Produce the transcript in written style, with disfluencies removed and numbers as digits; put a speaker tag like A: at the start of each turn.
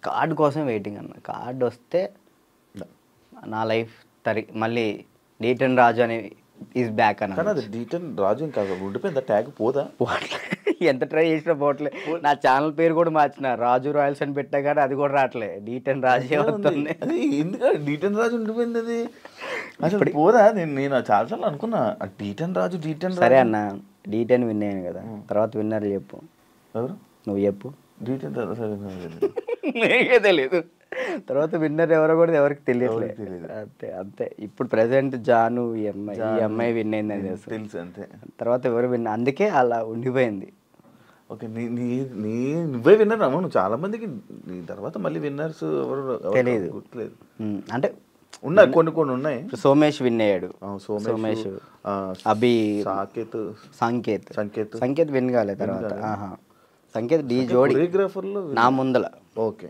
A: Card కోసం waiting అన్న. Card వస్తే నా లైఫ్ మళ్ళీ డీటన్ రాజు అని ఈజ్ బ్యాక్ అన్న.
B: కానీ అది డీటన్ రాజు ఇంకా ఉండిపోయింది, ట్యాగ్ పోదా?
A: ఎంత ట్రై చేసినా పోవట్లే. నా ఛానల్ పేరు కూడా మార్చిన, రాజు రాయల్స్ అని పెట్టా కానీ అది కూడా రావట్లే, డీటన్ రాజే వస్తుంది.
B: అది ఎందుకంటే డీటన్ రాజు ఉండిపోయింది, అది అసలు పోదా? నేను చాలాసార్లు అనుకున్నా డీటన్ రాజు
A: సరే అన్న, డీటెన్ విన్ అయ్యాను కదా, తర్వాత విన్నర్ చెప్పు.
B: ఎవరు?
A: నువ్వు చెప్పు.
B: డీటెన్
A: నీకే తెలియదు, తర్వాత విన్నర్ ఎవరో కూడా ఎవరికి తెలియట్లేదు. అంతే అంతే. ఇప్పుడు ప్రెసెంట్ జాను ఈ అమ్మాయి విన్ అయిందని
B: తెలుసు అంతే.
A: తర్వాత ఎవరు విన్, అందుకే అలా ఉండిపోయింది.
B: ఓకే, నువ్వే విన్నర్ అమ్మ. నువ్వు చాలా మందికి నీ తర్వాత మళ్ళీ విన్నర్స్ ఎవరు
A: తెలియదు,
B: గుర్తులేదు.
A: అంటే
B: ఉన్నాయి, కొన్ని ఉన్నాయి.
A: సోమేష్ విన్ అయ్యాడు,
B: సోమేష్,
A: అభి,
B: సంకేత్
A: విన్ కాలే తర్వాత. సంకేత్ డి జోడి
B: కొరియోగ్రాఫర్లో
A: నా ముందల.
B: ఓకే,